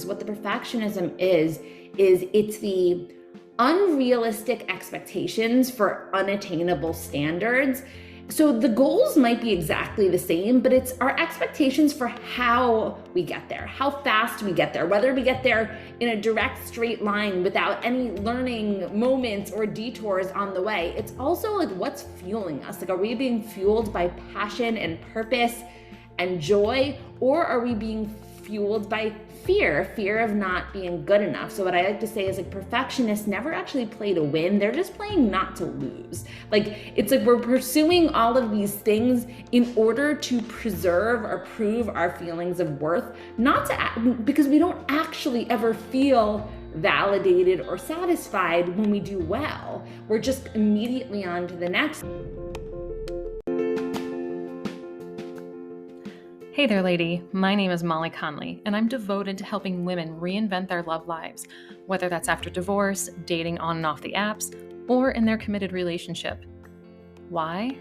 because what the perfectionism is it's the unrealistic expectations for unattainable standards. So the goals might be exactly the same, but it's our expectations for how we get there, how fast we get there, whether we get there in a direct straight line without any learning moments or detours on the way. It's also like what's fueling us. Like, are we being fueled by passion and purpose and joy, or are we being fueled by fear of not being good enough? So what I like to say is, like, perfectionists never actually play to win. They're just playing not to lose. Like, it's like we're pursuing all of these things in order to preserve or prove our feelings of worth, not to, because we don't actually ever feel validated or satisfied when we do well. We're just immediately on to the next. Hey there, lady. My name is Molly Conley, and I'm devoted to helping women reinvent their love lives, whether that's after divorce, dating on and off the apps, or in their committed relationship. Why?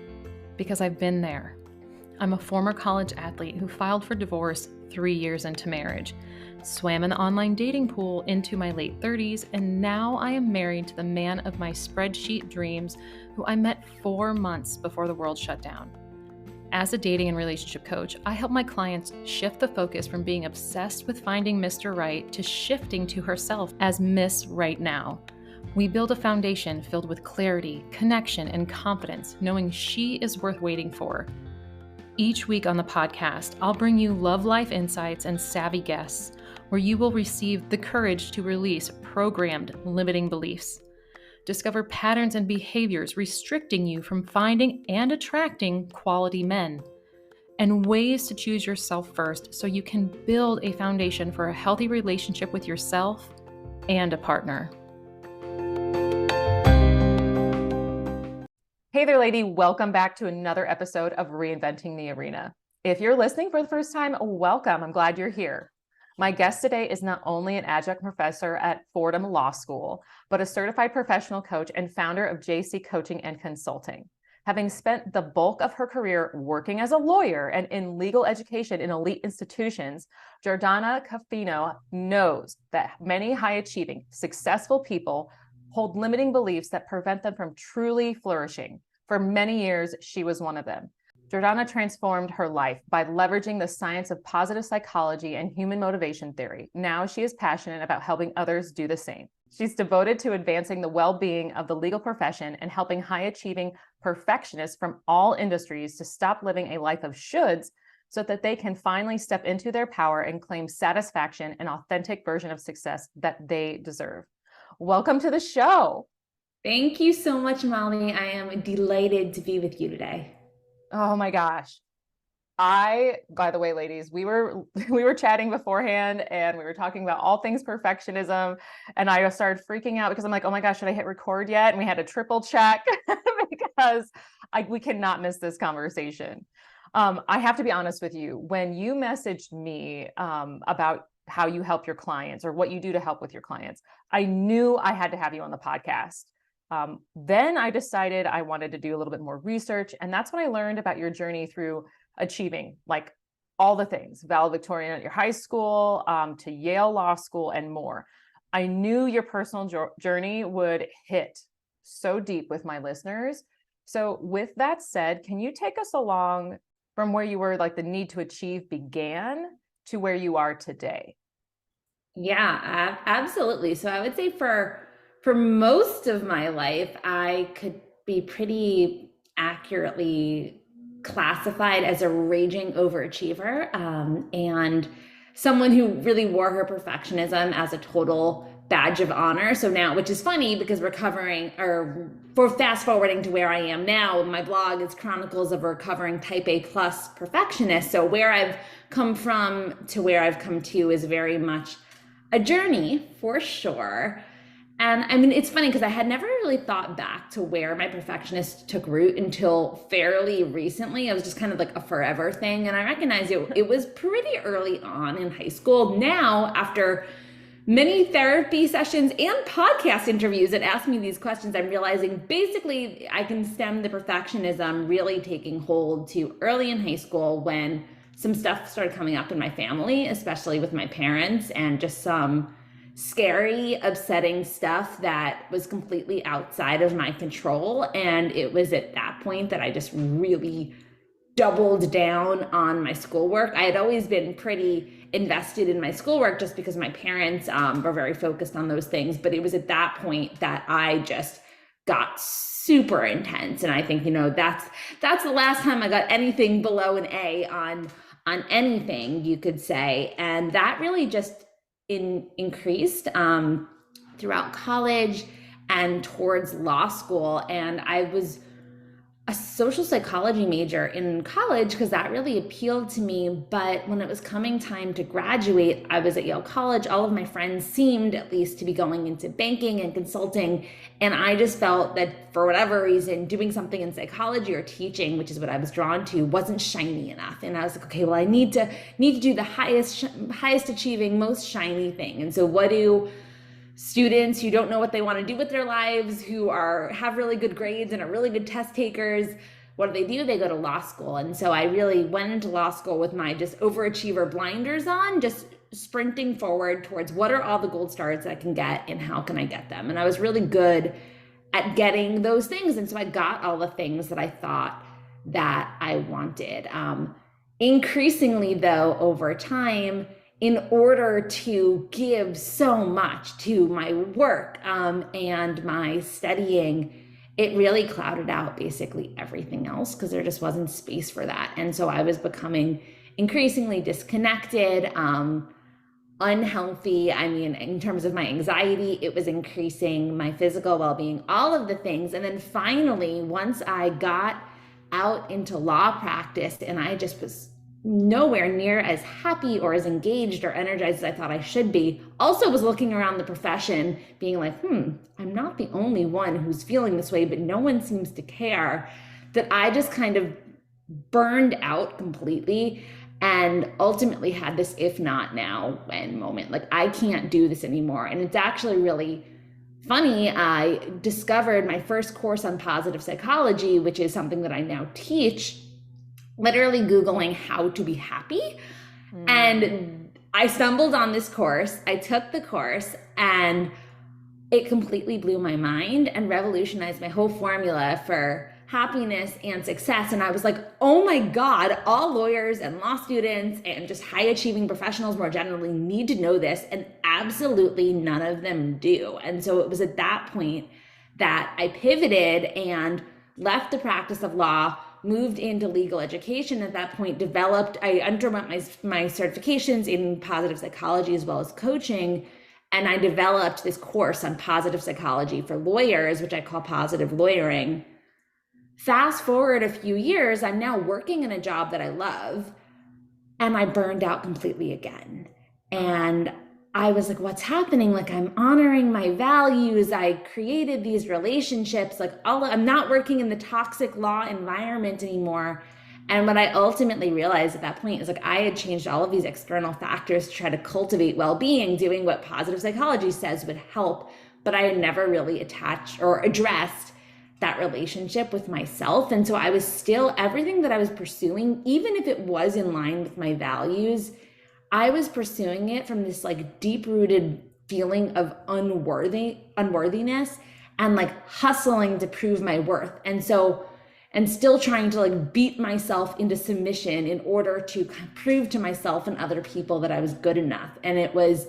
Because I've been there. I'm a former college athlete who filed for divorce 3 years into marriage, swam an online dating pool into my late 30s, and now I am married to the man of my spreadsheet dreams, who I met 4 months before the world shut down. As a dating and relationship coach, I help my clients shift the focus from being obsessed with finding Mr. Right to shifting to herself as Miss Right Now. We build a foundation filled with clarity, connection, and confidence, knowing she is worth waiting for. Each week on the podcast, I'll bring you love life insights and savvy guests, where you will receive the courage to release programmed limiting beliefs. Discover patterns and behaviors restricting you from finding and attracting quality men, and ways to choose yourself first so you can build a foundation for a healthy relationship with yourself and a partner. Hey there, lady. Welcome back to another episode of Reinventing the Arena. If you're listening for the first time, welcome. I'm glad you're here. My guest today is not only an adjunct professor at Fordham Law School, but a certified professional coach and founder of JC Coaching and Consulting. Having spent the bulk of her career working as a lawyer and in legal education in elite institutions, Jordana Confino knows that many high-achieving, successful people hold limiting beliefs that prevent them from truly flourishing. For many years, she was one of them. Jordana transformed her life by leveraging the science of positive psychology and human motivation theory. Now she is passionate about helping others do the same. She's devoted to advancing the well-being of the legal profession and helping high-achieving perfectionists from all industries to stop living a life of shoulds so that they can finally step into their power and claim satisfaction and authentic version of success that they deserve. Welcome to the show. Thank you so much, Molly. I am delighted to be with you today. Oh my gosh. By the way, ladies, we were chatting beforehand and we were talking about all things perfectionism, and I started freaking out because I'm like, oh my gosh, should I hit record yet? And we had to triple check because we cannot miss this conversation. I have to be honest with you. When you messaged me about how you help your clients or what you do to help with your clients, I knew I had to have you on the podcast. Then I decided I wanted to do a little bit more research. And that's when I learned about your journey through achieving, like all the things, valedictorian at your high school, to Yale Law School and more. I knew your personal journey would hit so deep with my listeners. So with that said, can you take us along from where you were, like the need to achieve began, to where you are today? Yeah, absolutely. So I would say for most of my life, I could be pretty accurately classified as a raging overachiever, and someone who really wore her perfectionism as a total badge of honor. So now, which is funny because we're fast forwarding to where I am now, my blog is Chronicles of a Recovering Type A plus Perfectionist. So where I've come from to where I've come to is very much a journey for sure. And I mean, it's funny because I had never really thought back to where my perfectionist took root until fairly recently. It was just kind of like a forever thing. And I recognize it was pretty early on in high school. Now, after many therapy sessions and podcast interviews that ask me these questions, I'm realizing basically I can stem the perfectionism really taking hold to early in high school when some stuff started coming up in my family, especially with my parents, and just some scary, upsetting stuff that was completely outside of my control. And it was at that point that I just really doubled down on my schoolwork. I had always been pretty invested in my schoolwork just because my parents were very focused on those things. But it was at that point that I just got super intense. And I think, that's the last time I got anything below an A on anything, you could say. And that really just increased throughout college and towards law school. And I was a social psychology major in college because that really appealed to me. But when it was coming time to graduate, I was at Yale College. All of my friends seemed at least to be going into banking and consulting. And I just felt that for whatever reason, doing something in psychology or teaching, which is what I was drawn to, wasn't shiny enough. And I was like, okay, well, I need to do the highest achieving, most shiny thing. And so what do students who don't know what they want to do with their lives, who have really good grades and are really good test takers, what do? They go to law school. And so I really went into law school with my just overachiever blinders on, just sprinting forward towards what are all the gold stars that I can get and how can I get them. And I was really good at getting those things. And so I got all the things that I thought that I wanted. Increasingly, though, over time, in order to give so much to my work and my studying, it really clouded out basically everything else because there just wasn't space for that. And so I was becoming increasingly disconnected, unhealthy. I mean, in terms of my anxiety, it was increasing, my physical well-being, all of the things. And then finally, once I got out into law practice and I just was nowhere near as happy or as engaged or energized as I thought I should be. Also was looking around the profession being like, I'm not the only one who's feeling this way, but no one seems to care, that I just kind of burned out completely and ultimately had this if not now when moment. Like, I can't do this anymore. And it's actually really funny. I discovered my first course on positive psychology, which is something that I now teach, literally Googling how to be happy. And I stumbled on this course. I took the course and it completely blew my mind and revolutionized my whole formula for happiness and success. And I was like, oh my God, all lawyers and law students and just high achieving professionals more generally need to know this. And absolutely none of them do. And so it was at that point that I pivoted and left the practice of law, moved into legal education. At that point, I underwent my certifications in positive psychology as well as coaching. And I developed this course on positive psychology for lawyers, which I call positive lawyering. Fast forward a few years, I'm now working in a job that I love, and I burned out completely again. And I was like, what's happening? Like, I'm honoring my values. I created these relationships. Like, I'm not working in the toxic law environment anymore. And what I ultimately realized at that point is, like, I had changed all of these external factors to try to cultivate well-being, doing what positive psychology says would help. But I had never really attached or addressed that relationship with myself. And so I was still, everything that I was pursuing, even if it was in line with my values, I was pursuing it from this like deep-rooted feeling of unworthiness and like hustling to prove my worth. And still trying to like beat myself into submission in order to prove to myself and other people that I was good enough. And it was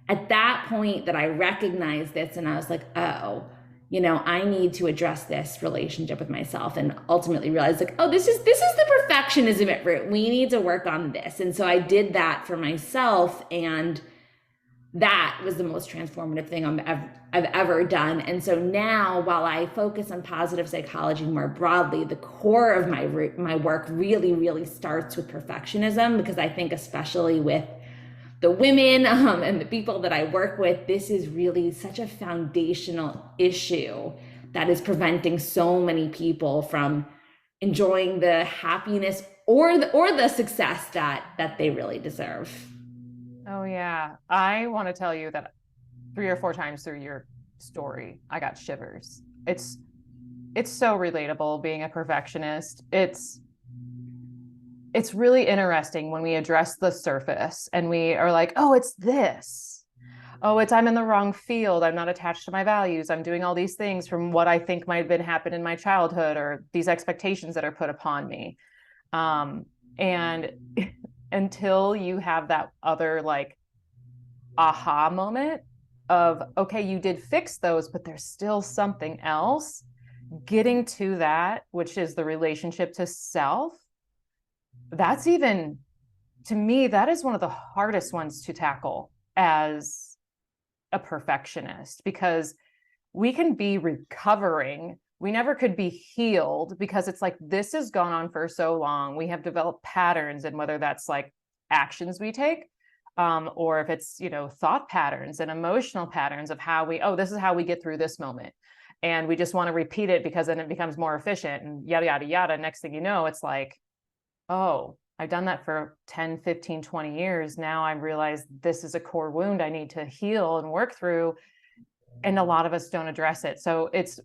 at that point that I recognized this and I was like, oh, I need to address this relationship with myself, and ultimately realized like, oh, this is the perfectionism at root. We need to work on this. And so I did that for myself, and that was the most transformative thing I've ever done. And so now, while I focus on positive psychology more broadly, the core of my work really, really starts with perfectionism, because I think especially with the women and the people that I work with, this is really such a foundational issue that is preventing so many people from enjoying the happiness or the success that they really deserve. Oh yeah. I want to tell you that 3 or 4 times through your story, I got shivers. It's so relatable being a perfectionist. it's really interesting when we address the surface and we are like, oh, it's this. Oh, it's I'm in the wrong field. I'm not attached to my values. I'm doing all these things from what I think might have been happened in my childhood or these expectations that are put upon me. And until you have that other like aha moment of, okay, you did fix those, but there's still something else, getting to that, which is the relationship to self, that's even, to me, that is one of the hardest ones to tackle as a perfectionist, because we can be recovering. We never could be healed because it's like, this has gone on for so long. We have developed patterns, and whether that's like actions we take, or if it's, thought patterns and emotional patterns of how this is how we get through this moment. And we just want to repeat it because then it becomes more efficient and yada, yada, yada. Next thing you know, it's like, oh, I've done that for 10, 15, 20 years. Now I realize this is a core wound I need to heal and work through. And a lot of us don't address it. So it's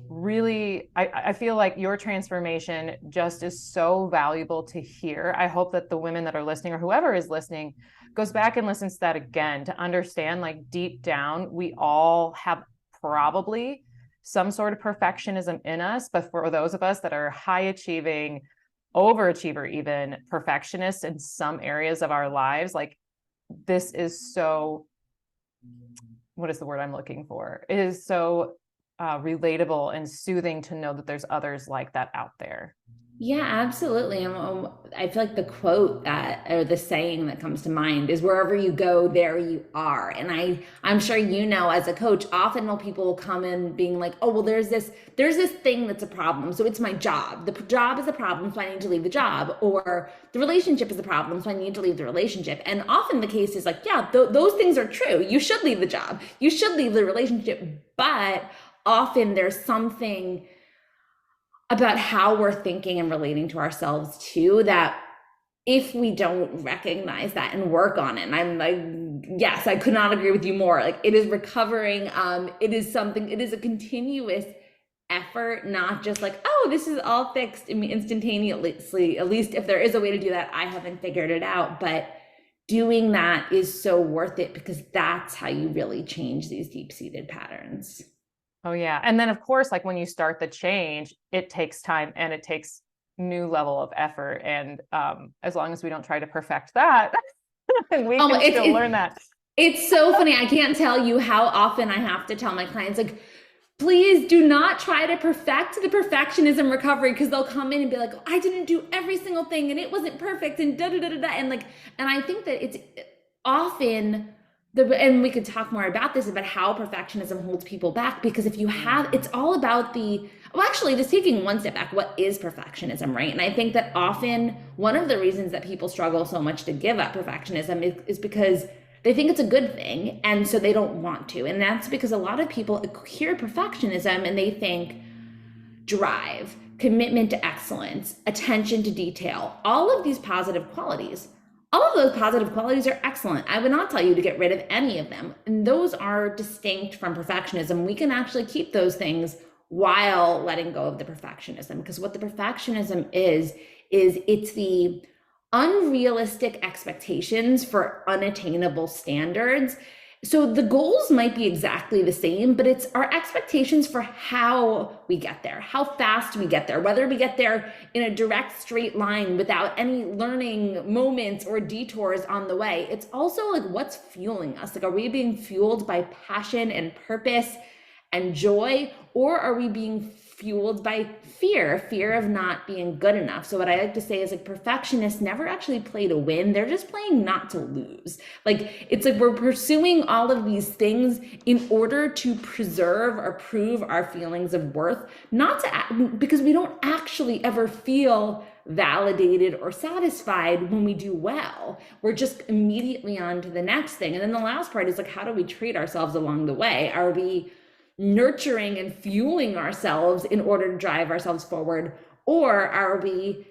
really, I feel like your transformation just is so valuable to hear. I hope that the women that are listening, or whoever is listening, goes back and listens to that again to understand, like, deep down, we all have probably some sort of perfectionism in us. But for those of us that are high achieving, overachiever, even perfectionists in some areas of our lives, like, this is so, what is the word I'm looking for? It is so relatable and soothing to know that there's others like that out there. Yeah, absolutely. I feel like the quote that, or the saying that comes to mind is, wherever you go, there you are. And I'm sure, as a coach, often when people will come in being like, oh, well, there's this thing that's a problem. So it's my job. The job is a problem, so I need to leave the job. Or the relationship is a problem, so I need to leave the relationship. And often the case is like, yeah, those things are true. You should leave the job. You should leave the relationship. But often there's something about how we're thinking and relating to ourselves too, that if we don't recognize that and work on it, and I'm like, yes, I could not agree with you more. Like, it is recovering. It is a continuous effort, not just like, oh, this is all fixed instantaneously. At least if there is a way to do that, I haven't figured it out. But doing that is so worth it, because that's how you really change these deep-seated patterns. Oh, yeah. And then, of course, like, when you start the change, it takes time and it takes new level of effort. And as long as we don't try to perfect that, we can still learn that. It's so funny. I can't tell you how often I have to tell my clients, like, please do not try to perfect the perfectionism recovery, because they'll come in and be like, oh, I didn't do every single thing and it wasn't perfect and da da da da. And I think that it's often and we could talk more about this, about how perfectionism holds people back, because if you have, it's all about just taking one step back, what is perfectionism, right? And I think that often one of the reasons that people struggle so much to give up perfectionism is because they think it's a good thing, and so they don't want to. And that's because a lot of people hear perfectionism and they think drive, commitment to excellence, attention to detail, all of these positive qualities. All of those positive qualities are excellent. I would not tell you to get rid of any of them. And those are distinct from perfectionism. We can actually keep those things while letting go of the perfectionism. Because what the perfectionism is it's the unrealistic expectations for unattainable standards. So the goals might be exactly the same, but it's our expectations for how we get there, how fast we get there, whether we get there in a direct straight line without any learning moments or detours on the way. It's also like, what's fueling us? Like, are we being fueled by passion and purpose and joy, or are we being fueled by fear of not being good enough? So what I like to say is, like, perfectionists never actually play to win. They're just playing not to lose. Like, it's like we're pursuing all of these things in order to preserve or prove our feelings of worth, because we don't actually ever feel validated or satisfied when we do well. We're just immediately on to the next thing. And then the last part is, like, how do we treat ourselves along the way? Are we nurturing and fueling ourselves in order to drive ourselves forward, or are we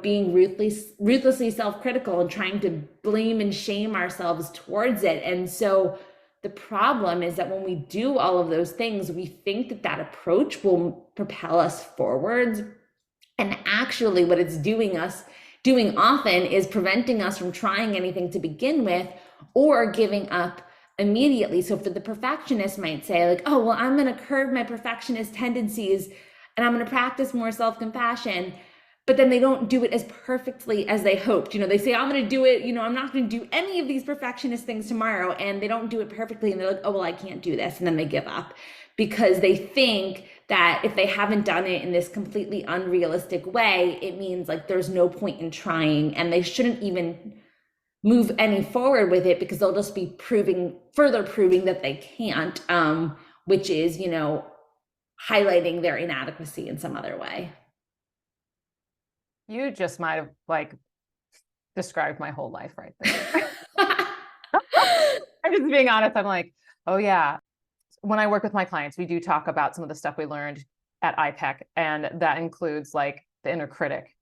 being ruthlessly self-critical and trying to blame and shame ourselves towards it? And so the problem is that when we do all of those things, we think that approach will propel us forward, and actually what it's doing us doing often is preventing us from trying anything to begin with or giving up immediately. So for the perfectionist might say like, oh, well, I'm going to curb my perfectionist tendencies and I'm going to practice more self-compassion. But then they don't do it as perfectly as they hoped. They say, I'm going to do it, I'm not going to do any of these perfectionist things tomorrow. And they don't do it perfectly. And they're like, oh, well, I can't do this. And then they give up because they think that if they haven't done it in this completely unrealistic way, it means like there's no point in trying and they shouldn't even move any forward with it because they'll just be further proving that they can't, which is, highlighting their inadequacy in some other way. You just might have like described my whole life right there. I'm just being honest. I'm like, oh yeah. When I work with my clients, we do talk about some of the stuff we learned at IPEC, and that includes like the inner critic.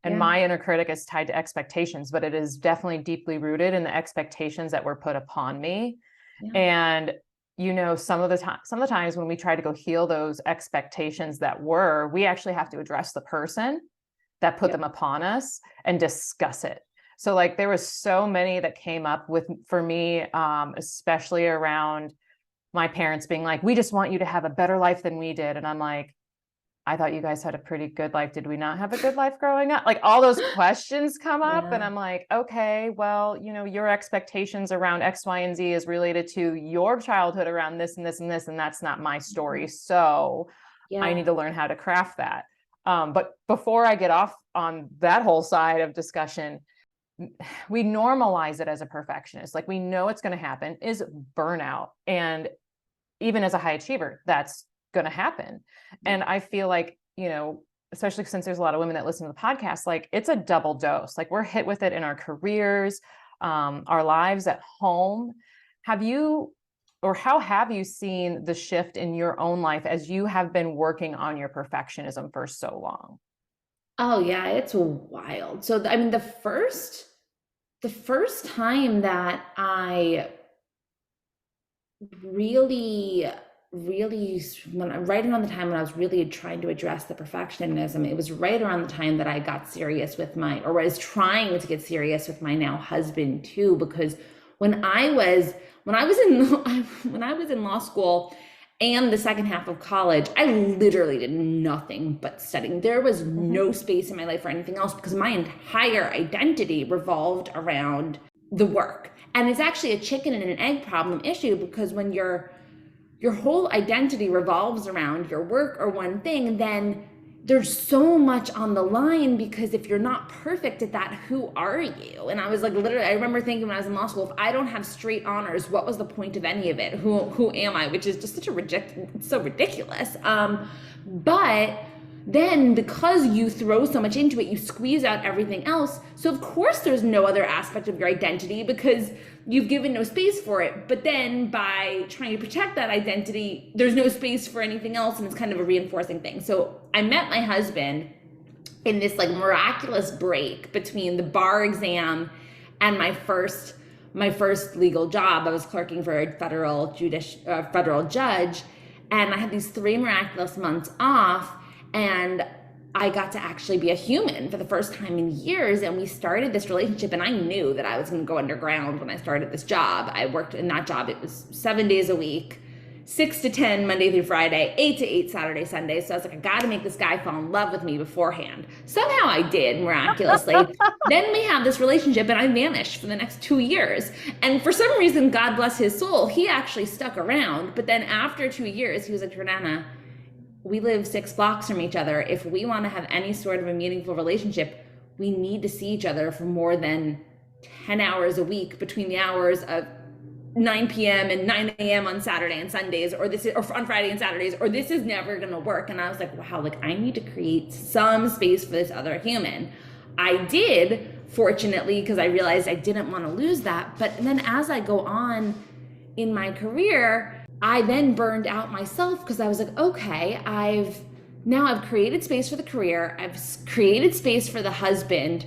And my inner critic is tied to expectations, but it is definitely deeply rooted in the expectations that were put upon me. Yeah. And some of the times when we try to go heal those expectations we actually have to address the person that put them upon us and discuss it. So like there was so many that came up for me, especially around my parents being like, we just want you to have a better life than we did. And I'm like, I thought you guys had a pretty good life. Did we not have a good life growing up? Like all those questions come up and I'm like, okay, well, your expectations around X, Y, and Z is related to your childhood around this and this and this, and that's not my story. So I need to learn how to craft that. But before I get off on that whole side of discussion, we normalize it as a perfectionist. Like we know it's going to happen is burnout. And even as a high achiever, that's going to happen. And I feel like, especially since there's a lot of women that listen to the podcast, like it's a double dose. Like we're hit with it in our careers, our lives at home. How have you seen the shift in your own life as you have been working on your perfectionism for so long? Oh yeah, it's wild. So I mean, the first time that I really right around the time when I was really trying to address the perfectionism, it was right around the time that I got serious with was trying to get serious with my now husband too, because when I was in law school and the second half of college, I literally did nothing but studying. There was no space in my life for anything else because my entire identity revolved around the work. And it's actually a chicken and an egg problem issue, because when your whole identity revolves around your work or one thing, then there's so much on the line, because if you're not perfect at that, who are you? And I was like, literally, I remember thinking when I was in law school, if I don't have straight honors, what was the point of any of it? Who am I? Which is just such so ridiculous. But then because you throw so much into it, you squeeze out everything else. So of course there's no other aspect of your identity because you've given no space for it. But then by trying to protect that identity, there's no space for anything else, and it's kind of a reinforcing thing. So I met my husband in this like miraculous break between the bar exam and my first legal job. I was clerking for a federal judge, and I had these 3 miraculous months off, and I got to actually be a human for the first time in years. And we started this relationship, and I knew that I was going to go underground when I started this job. I worked in that job. It was 7 days a week, 6 to 10 Monday through Friday, 8 to 8 Saturday, Sunday. So I was like, I got to make this guy fall in love with me beforehand. Somehow I did, miraculously. Then we had this relationship, and I vanished for the next 2 years. And for some reason, God bless his soul, he actually stuck around. But then after 2 years, he was like, Jordana, we live 6 blocks from each other. If we want to have any sort of a meaningful relationship, we need to see each other for more than 10 hours a week between the hours of 9 p.m. and 9 a.m. on Saturday and Sundays, or on Friday and Saturdays, or this is never going to work. And I was like, wow, like I need to create some space for this other human. I did, fortunately, because I realized I didn't want to lose that. But then as I go on in my career, I then burned out myself, because I was like, okay, I've created space for the career. I've created space for the husband.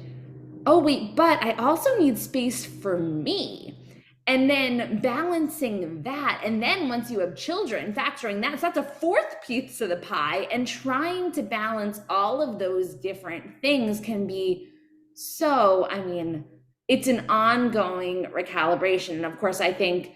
Oh wait, but I also need space for me. And then balancing that. And then once you have children, factoring that, so that's a 4th piece of the pie, and trying to balance all of those different things can be So, I mean, it's an ongoing recalibration. And of course, I think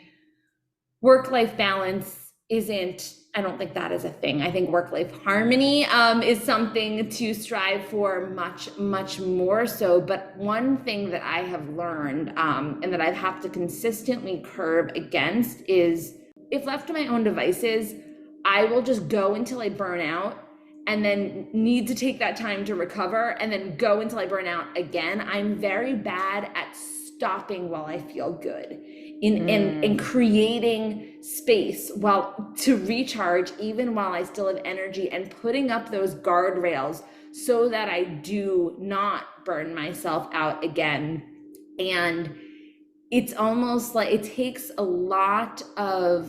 work-life balance isn't, I don't think that is a thing. I think work-life harmony is something to strive for much, much more so. But one thing that I have learned and that I have to consistently curb against is, if left to my own devices, I will just go until I burn out and then need to take that time to recover and then go until I burn out again. I'm very bad at stopping while I feel good, in creating space while to recharge, even while I still have energy, and putting up those guardrails so that I do not burn myself out again. And it's almost like it takes a lot of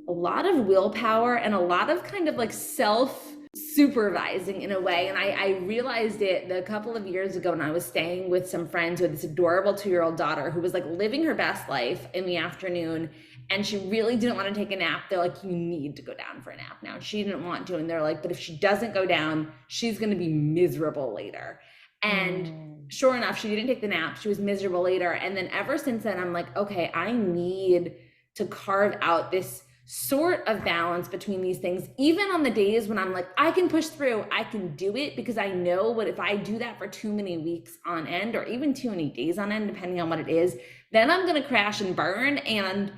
willpower and a lot of kind of like self supervising in a way. And I realized it a couple of years ago when I was staying with some friends with this adorable 2-year-old daughter who was like living her best life in the afternoon, and she really didn't want to take a nap. They're like, you need to go down for a nap now. She didn't want to. And they're like, but if she doesn't go down, she's going to be miserable later. And sure enough, she didn't take the nap. She was miserable later. And then ever since then, I'm like, okay, I need to carve out this sort of balance between these things, even on the days when I'm like, I can push through, I can do it, because I know what if I do that for too many weeks on end, or even too many days on end, depending on what it is, then I'm going to crash and burn. And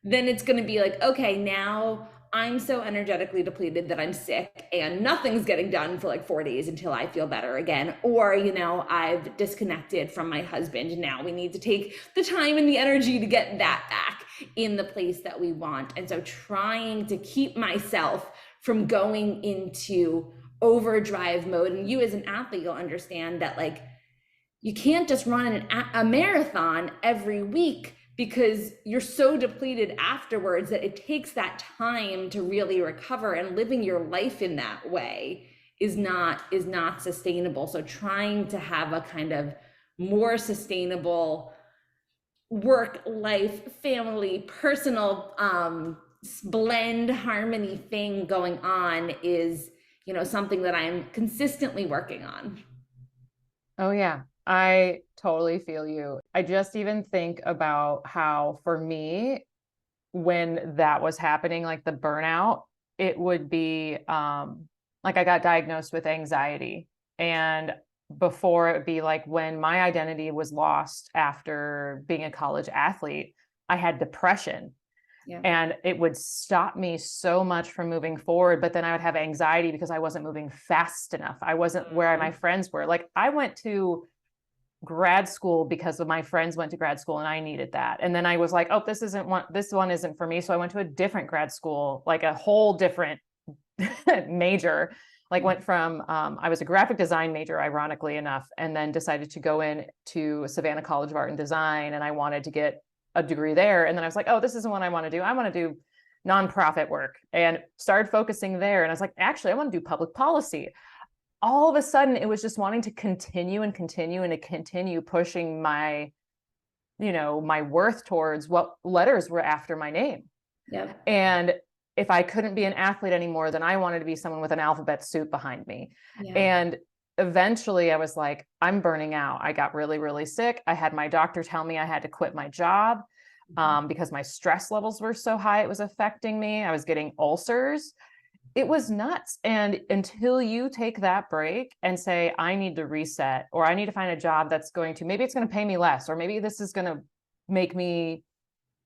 then it's going to be like, okay, now I'm so energetically depleted that I'm sick and nothing's getting done for like 4 days until I feel better again. Or, you know, I've disconnected from my husband. Now we need to take the time and the energy to get that back in the place that we want. And so trying to keep myself from going into overdrive mode. And you as an athlete, you'll understand that like you can't just run a marathon every week, because you're so depleted afterwards that it takes that time to really recover, and living your life in that way is not sustainable. So trying to have a kind of more sustainable work life, family, personal blend harmony thing going on is, you know, something that I'm consistently working on. Oh yeah, I totally feel you. I just even think about how for me, when that was happening, like the burnout, it would be like I got diagnosed with anxiety. And before, it would be like when my identity was lost after being a college athlete, I had depression. Yeah. And it would stop me so much from moving forward. But then I would have anxiety because I wasn't moving fast enough. I wasn't where my friends were. Like I went to grad school because of my friends went to grad school and I needed that. And then I was like, oh, this one isn't for me. So I went to a different grad school, like a whole different major. Like went from, I was a graphic design major, ironically enough, and then decided to go in to Savannah College of Art and Design. And I wanted to get a degree there. And then I was like, oh, this isn't what I want to do. I want to do nonprofit work, and started focusing there. And I was like, actually, I want to do public policy. All of a sudden, it was just wanting to continue and continue and to continue pushing my, you know, my worth towards what letters were after my name. Yeah. And if I couldn't be an athlete anymore, then I wanted to be someone with an alphabet soup behind me. Yeah. And eventually I was like, I'm burning out. I got really, really sick. I had my doctor tell me I had to quit my job because my stress levels were so high. It was affecting me. I was getting ulcers. It was nuts. And until you take that break and say, I need to reset, or I need to find a job that's going to, maybe it's going to pay me less, or maybe this is going to make me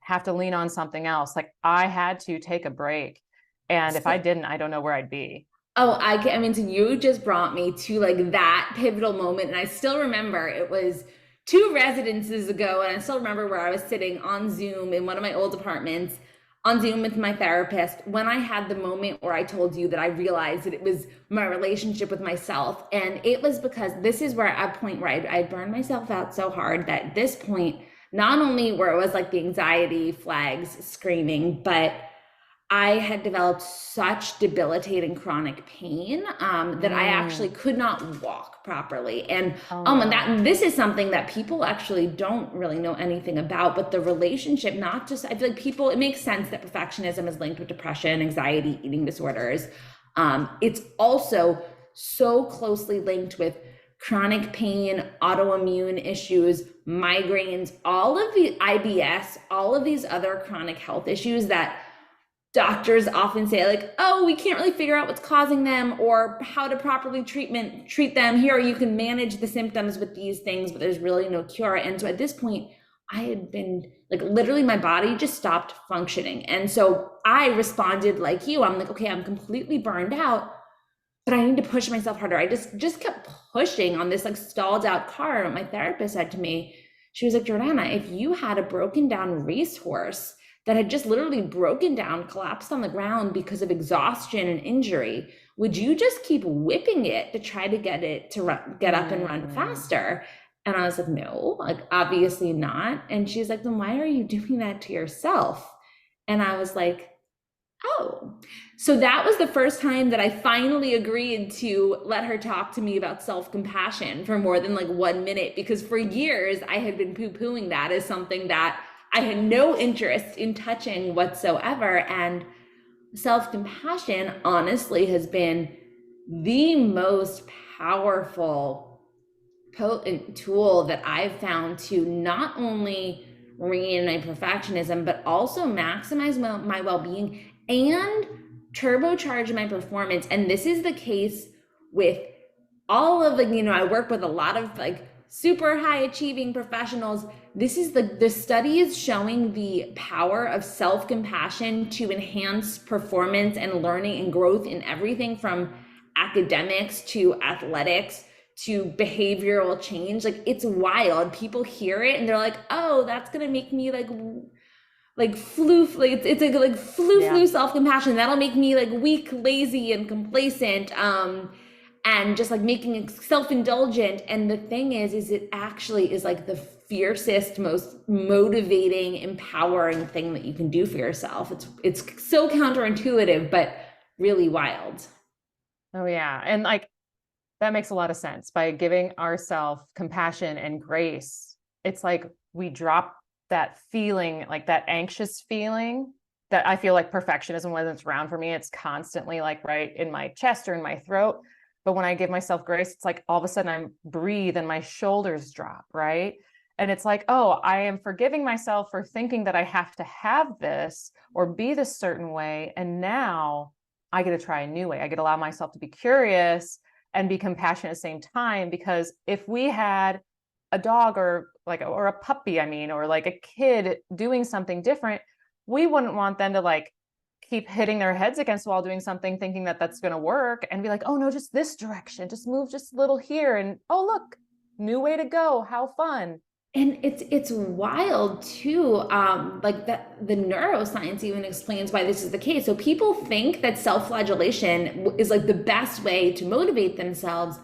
have to lean on something else. Like I had to take a break. And if I didn't, I don't know where I'd be. Oh, I mean, so you just brought me to like that pivotal moment. And I still remember it was 2 residences ago. And I still remember where I was sitting on Zoom in one of my old apartments on Zoom with my therapist when I had the moment where I told you that I realized that it was my relationship with myself. And it was because this is where at a point where I burned myself out so hard that at this point, not only where it was like the anxiety flags screaming, but I had developed such debilitating chronic pain that I actually could not walk properly. And and this is something that people actually don't really know anything about, but the relationship, not just, I feel like people, it makes sense that perfectionism is linked with depression, anxiety, eating disorders. It's also so closely linked with chronic pain, autoimmune issues, migraines, all of the IBS, all of these other chronic health issues that doctors often say, like, oh, we can't really figure out what's causing them or how to properly treat them. Here, you can manage the symptoms with these things, but there's really no cure. And so at this point, I had been like, literally my body just stopped functioning. And so I responded like you. I'm like, okay, I'm completely burned out, but I need to push myself harder. I just kept pushing on this like stalled out car. My therapist said to me, she was like, Jordana, if you had a broken down racehorse that had just literally broken down, collapsed on the ground because of exhaustion and injury, would you just keep whipping it to try to get it to get up and run faster? And I was like, no, like obviously not. And she's like, then why are you doing that to yourself? And I was like, oh. So that was the first time that I finally agreed to let her talk to me about self-compassion for more than like 1 minute, because for years I had been poo-pooing that as something that I had no interest in touching whatsoever. And self-compassion honestly has been the most powerful, potent tool that I've found to not only rein in my perfectionism, but also maximize my well-being and turbocharge my performance. And this is the case with all of the, I work with a lot of like super high achieving professionals. This is the study is showing the power of self-compassion to enhance performance and learning and growth in everything from academics to athletics to behavioral change. Like, it's wild. People hear it and they're like, oh, that's gonna make me like flu, like it's like flu self-compassion, that'll make me like weak, lazy, and complacent, and just like making self-indulgent. And the thing is it actually is like the fiercest, most motivating, empowering thing that you can do for yourself. It's so counterintuitive, but really wild. Oh yeah. And like, that makes a lot of sense. By giving ourselves compassion and grace, it's like we drop that feeling, like that anxious feeling that I feel like perfectionism, when it's around for me, it's constantly like right in my chest or in my throat. But when I give myself grace, it's like all of a sudden I breathe and my shoulders drop, right? And it's like, oh, I am forgiving myself for thinking that I have to have this or be this certain way. And now I get to try a new way. I get to allow myself to be curious and be compassionate at the same time. Because if we had a dog or a puppy, or like a kid doing something different, we wouldn't want them to like keep hitting their heads against the wall doing something, thinking that that's going to work, and be like, oh no, just this direction, just move just a little here, and oh look, new way to go, how fun. And it's wild too, like that the neuroscience even explains why this is the case. So people think that self-flagellation is like the best way to motivate themselves.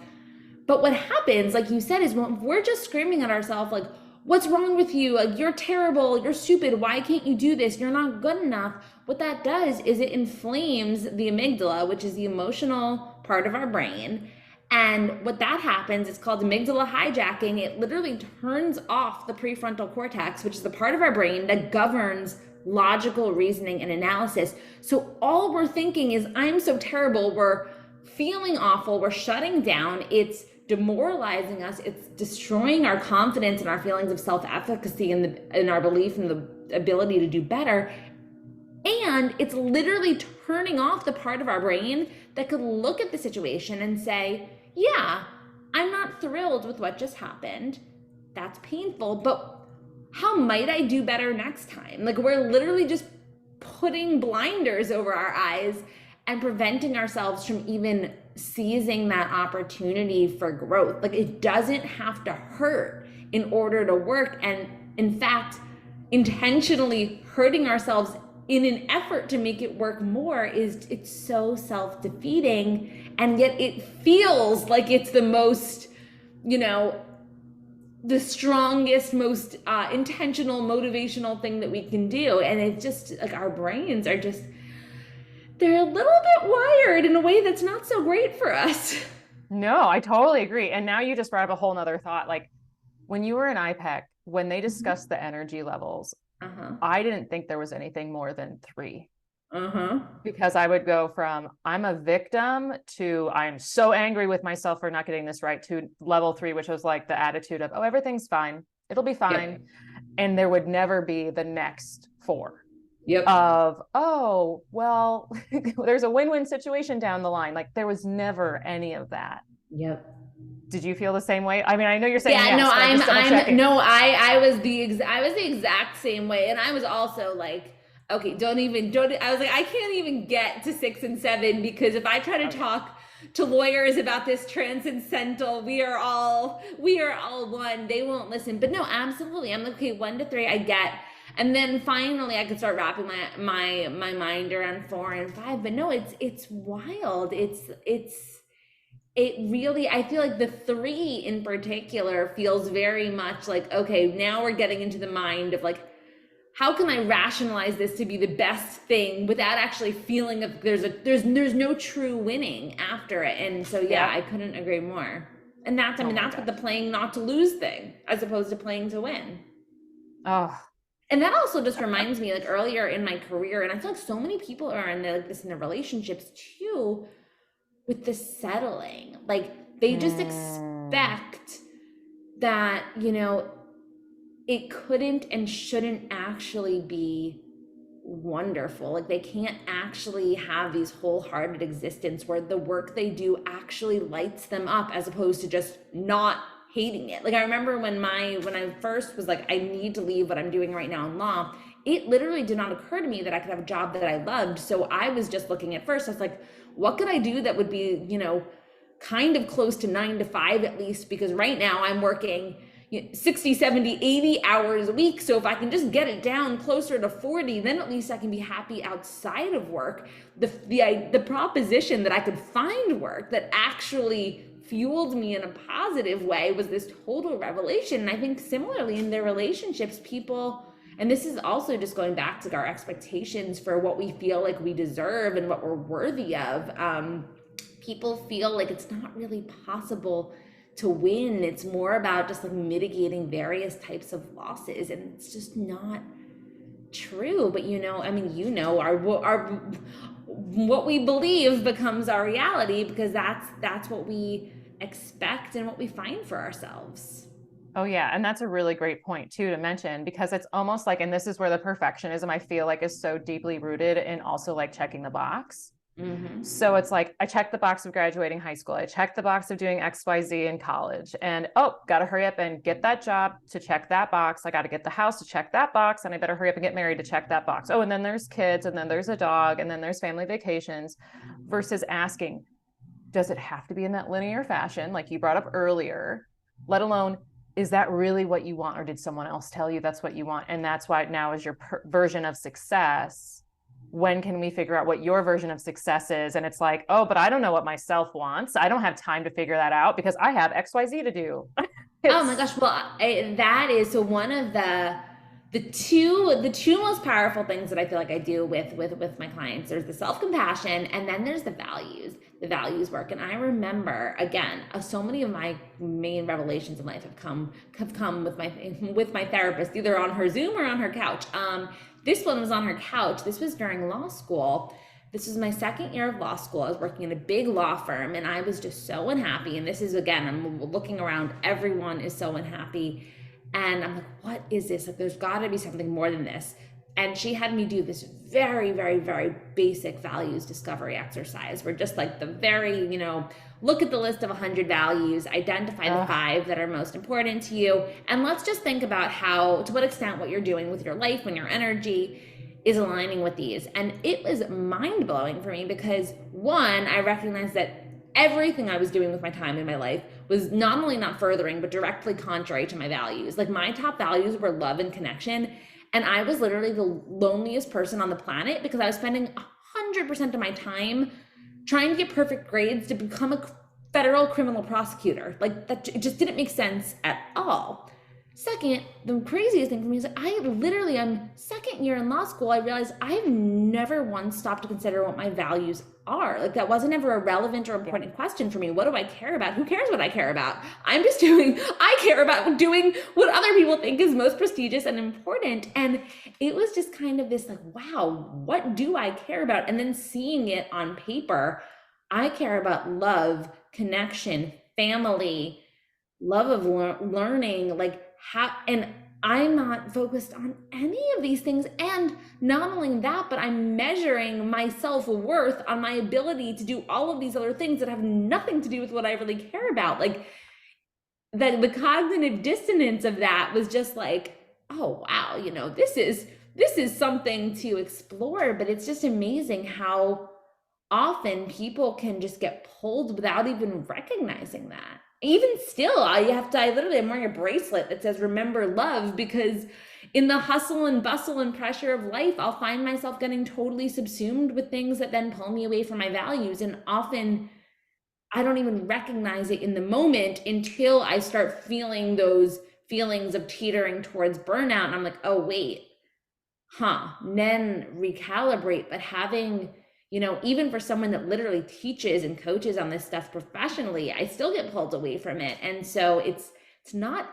But what happens, like you said, is when we're just screaming at ourselves, like, what's wrong with you? Like, you're terrible, you're stupid, why can't you do this? You're not good enough. What that does is it inflames the amygdala, which is the emotional part of our brain. And what that happens, it's called amygdala hijacking. It literally turns off the prefrontal cortex, which is the part of our brain that governs logical reasoning and analysis. So all we're thinking is, I'm so terrible, we're feeling awful, we're shutting down, it's demoralizing us, it's destroying our confidence and our feelings of self-efficacy and our belief in the ability to do better. And it's literally turning off the part of our brain that could look at the situation and say, yeah, I'm not thrilled with what just happened. That's painful, but how might I do better next time? Like, we're literally just putting blinders over our eyes and preventing ourselves from even seizing that opportunity for growth. Like, it doesn't have to hurt in order to work. And in fact, intentionally hurting ourselves in an effort to make it work more it's so self-defeating. And yet it feels like it's the most, the strongest, most intentional, motivational thing that we can do. And it's just like our brains are just, they're a little bit wired in a way that's not so great for us. No, I totally agree. And now you just brought up a whole nother thought. Like, when you were in IPEC, when they discussed the energy levels, I didn't think there was anything more than 3. Uh-huh. because I would go from I'm a victim to I'm so angry with myself for not getting this right to level 3, which was like the attitude of, oh, everything's fine. It'll be fine. Yep. And there would never be the next 4 Yep. of, oh, well, there's a win-win situation down the line. Like there was never any of that. Yep. Did you feel the same way? I mean, I know you're saying Yeah, yes, no, but I'm just double checking. no, I was I was the exact same way. And I was also like, okay, I was like, I can't even get to 6 and 7 because if I try to talk to lawyers about this transcendental, we are all one, they won't listen. But no, absolutely. I'm like, okay, 1 to 3, I get. And then finally I could start wrapping my mind around 4 and 5. But no, it's wild. It really, I feel like the 3 in particular feels very much like, okay, now we're getting into the mind of like, how can I rationalize this to be the best thing without actually feeling that there's no true winning after it. And so yeah, I couldn't agree more. And that's, I mean, that's what the playing not to lose thing, as opposed to playing to win. Oh, and that also just reminds me, like earlier in my career, and I feel like so many people are in this in their relationships too, with the settling. Like they just expect that, you know, it couldn't and shouldn't actually be wonderful. Like they can't actually have these wholehearted existence where the work they do actually lights them up, as opposed to just not hating it. Like I remember when I first was like, I need to leave what I'm doing right now in law, it literally did not occur to me that I could have a job that I loved. So I was just looking at first, I was like, what could I do that would be, you know, kind of close to 9 to 5 at least, because right now I'm working 60, 70, 80 hours a week. So if I can just get it down closer to 40, then at least I can be happy outside of work. The proposition that I could find work that actually fueled me in a positive way was this total revelation. And I think similarly in their relationships, people, and this is also just going back to our expectations for what we feel like we deserve and what we're worthy of. People feel like it's not really possible to win. It's more about just like mitigating various types of losses, and it's just not true. But you know, I mean, you know, our what we believe becomes our reality, because that's what we expect and what we find for ourselves. Oh yeah, and that's a really great point too to mention, because it's almost like, and this is where the perfectionism I feel like is so deeply rooted in also like checking the box. Mm-hmm. So it's like, I checked the box of graduating high school. I checked the box of doing XYZ in college, and oh, got to hurry up and get that job to check that box. I got to get the house to check that box, and I better hurry up and get married to check that box. Oh, and then there's kids, and then there's a dog, and then there's family vacations, versus asking, does it have to be in that linear fashion, like you brought up earlier, let alone, is that really what you want? Or did someone else tell you that's what you want? And that's why now is your version of success. When can we figure out what your version of success is? And it's like, oh, but I don't know what myself wants. I don't have time to figure that out because I have XYZ to do. Oh my gosh. Well, that is, so one of the two most powerful things that I feel like I do with my clients, there's the self-compassion, and then there's the values work. And I remember, again, so many of my main revelations in life have come with my therapist, either on her Zoom or on her couch. This one was on her couch. This was during law school. This was my second year of law school. I was working in a big law firm, and I was just so unhappy. And this is, again, I'm looking around, everyone is so unhappy. And I'm like, what is this? Like, there's got to be something more than this. And she had me do this very, very, very basic values discovery exercise. Where just like the very, you know, look at the list of 100 values, identify the 5 that are most important to you. And let's just think about how, to what extent what you're doing with your life and your energy is aligning with these. And it was mind blowing for me because, one, I recognized that everything I was doing with my time in my life was not only not furthering, but directly contrary to my values. Like my top values were love and connection. And I was literally the loneliest person on the planet because I was spending 100% of my time trying to get perfect grades to become a federal criminal prosecutor. Like that, it just didn't make sense at all. Second, the craziest thing for me is I'm second year in law school. I realized I've never once stopped to consider what my values are. Like that wasn't ever a relevant or Yeah. important question for me. What do I care about? Who cares what I care about? I care about doing what other people think is most prestigious and important. And it was just kind of this like, wow, what do I care about? And then seeing it on paper, I care about love, connection, family, love of learning, like how, and I'm not focused on any of these things. And not only that, but I'm measuring my self-worth on my ability to do all of these other things that have nothing to do with what I really care about. Like the cognitive dissonance of that was just like, oh wow, this is something to explore. But it's just amazing how often people can just get pulled without even recognizing that. Even still, I literally am wearing a bracelet that says remember love, because in the hustle and bustle and pressure of life, I'll find myself getting totally subsumed with things that then pull me away from my values. And often I don't even recognize it in the moment until I start feeling those feelings of teetering towards burnout. And I'm like, oh, wait, then recalibrate. But having, even for someone that literally teaches and coaches on this stuff professionally, I still get pulled away from it. And so it's not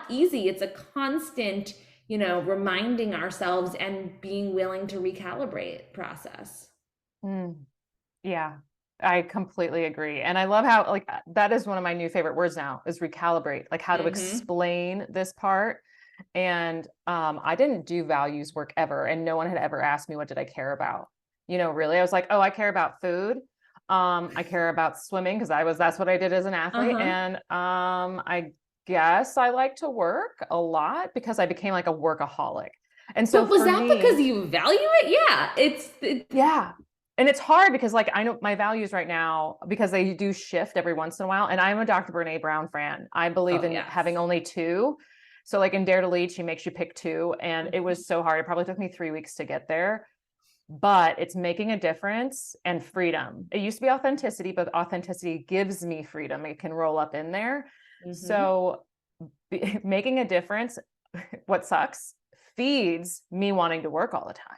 easy. It's a constant, reminding ourselves and being willing to recalibrate process. Yeah, I completely agree. And I love how like that is one of my new favorite words now is recalibrate, like how to explain this part. And I didn't do values work ever. And no one had ever asked me, what did I care about? Really, I was like, oh, I care about food. I care about swimming because that's what I did as an athlete. And I guess I like to work a lot because I became like a workaholic. And so but was that because you value it? Yeah, yeah. And it's hard because like, I know my values right now, because they do shift every once in a while. And I'm a Dr. Brene Brown fan. I believe in having only two. So like in Dare to Lead, she makes you pick two. And it was so hard. It probably took me 3 weeks to get there, but it's making a difference and freedom. It used to be authenticity, but authenticity gives me freedom. It can roll up in there. So making a difference, what sucks, feeds me wanting to work all the time.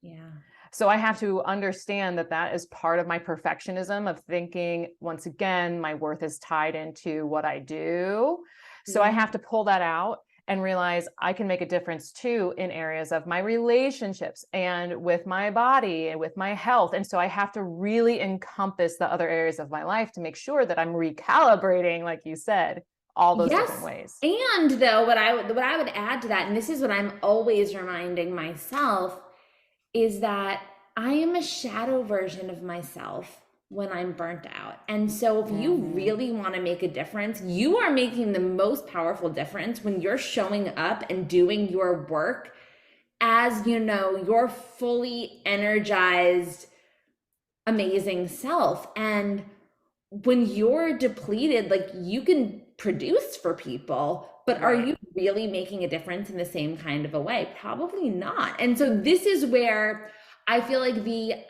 Yeah. So I have to understand that that is part of my perfectionism of thinking, once again, my worth is tied into what I do. So I have to pull that out and realize I can make a difference too in areas of my relationships and with my body and with my health. And so I have to really encompass the other areas of my life to make sure that I'm recalibrating, like you said, all those different ways. And though what I would add to that, and this is what I'm always reminding myself, is that I am a shadow version of myself when I'm burnt out. And so if you really want to make a difference, you are making the most powerful difference when you're showing up and doing your work as, your fully energized, amazing self. And when you're depleted, like you can produce for people, but are you really making a difference in the same kind of a way? Probably not. And so this is where I feel like the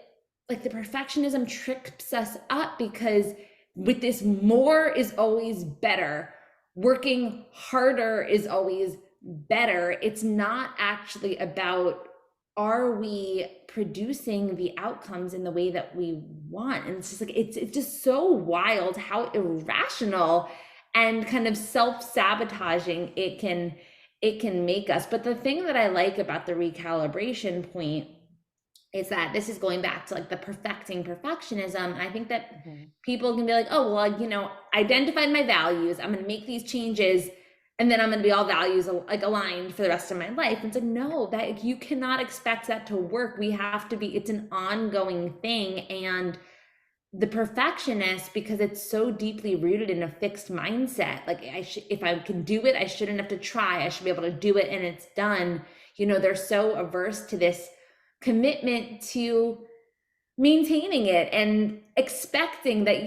perfectionism trips us up, because with this more is always better, working harder is always better. It's not actually about, are we producing the outcomes in the way that we want? And it's just like, it's just so wild how irrational and kind of self-sabotaging it can make us. But the thing that I like about the recalibration point is that this is going back to like the perfecting perfectionism. And I think that people can be like, oh, well, identified my values, I'm going to make these changes, and then I'm going to be all values like aligned for the rest of my life. And it's like, no, that you cannot expect that to work. We have to be, it's an ongoing thing. And the perfectionist, because it's so deeply rooted in a fixed mindset, like if I can do it, I shouldn't have to try. I should be able to do it and it's done. They're so averse to this commitment to maintaining it and expecting that,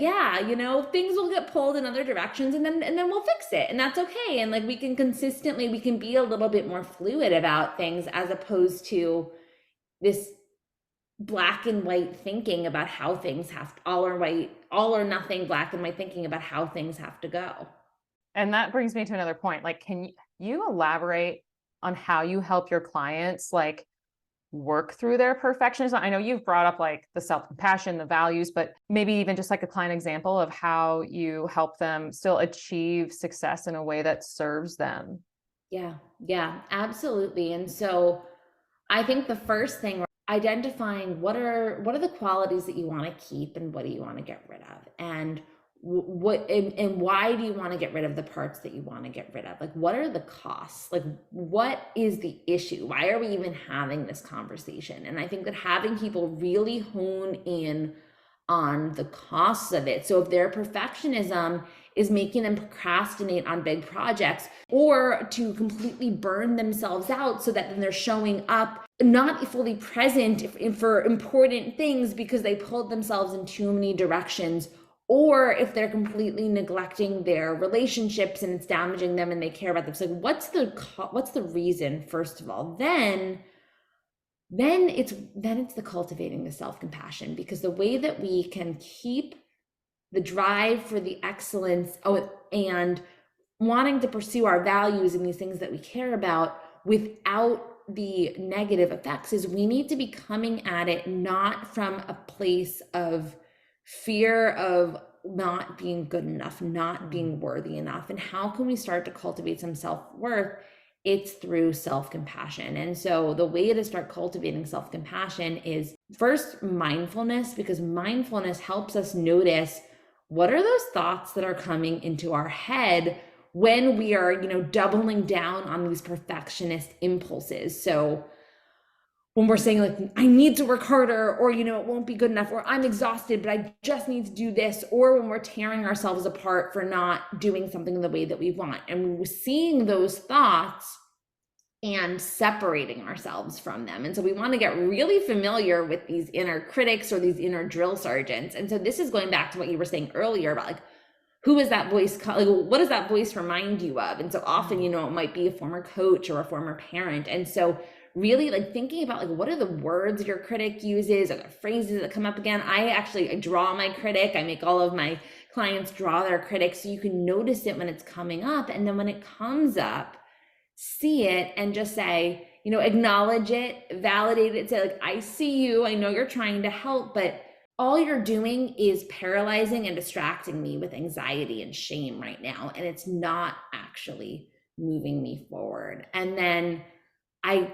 things will get pulled in other directions and then we'll fix it. And that's okay. And like we can be a little bit more fluid about things, as opposed to this black and white thinking about how things have to, all or nothing, black and white thinking about how things have to go. And that brings me to another point. Like, you elaborate on how you help your clients like work through their perfectionism? I know you've brought up like the self-compassion, the values, but maybe even just like a client example of how you help them still achieve success in a way that serves them. Yeah, absolutely. And so I think the first thing, identifying what are the qualities that you want to keep and what do you want to get rid of, and what and why do you want to get rid of the parts that you want to get rid of? Like, what are the costs? Like, what is the issue? Why are we even having this conversation? And I think that having people really hone in on the costs of it. So if their perfectionism is making them procrastinate on big projects, or to completely burn themselves out so that then they're showing up not fully present for important things because they pulled themselves in too many directions, or if they're completely neglecting their relationships and it's damaging them and they care about them. So what's the reason, first of all? Then it's the cultivating the self-compassion, because the way that we can keep the drive for the excellence and wanting to pursue our values and these things that we care about without the negative effects is we need to be coming at it not from a place of fear of not being good enough, not being worthy enough. And how can we start to cultivate some self-worth? It's through self-compassion. And so the way to start cultivating self-compassion is first mindfulness, because mindfulness helps us notice what are those thoughts that are coming into our head when we are, doubling down on these perfectionist impulses. So when we're saying like, I need to work harder, or, it won't be good enough, or I'm exhausted, but I just need to do this, or when we're tearing ourselves apart for not doing something the way that we want. And we're seeing those thoughts and separating ourselves from them. And so we want to get really familiar with these inner critics or these inner drill sergeants. And so this is going back to what you were saying earlier about like, who is that voice? Like, what does that voice remind you of? And so often, it might be a former coach or a former parent. And so really like thinking about like, what are the words your critic uses, or the phrases that come up again? I draw my critic. I make all of my clients draw their critic so you can notice it when it's coming up. And then when it comes up, see it and just say, acknowledge it, validate it, say like, I see you, I know you're trying to help, but all you're doing is paralyzing and distracting me with anxiety and shame right now. And it's not actually moving me forward. And then I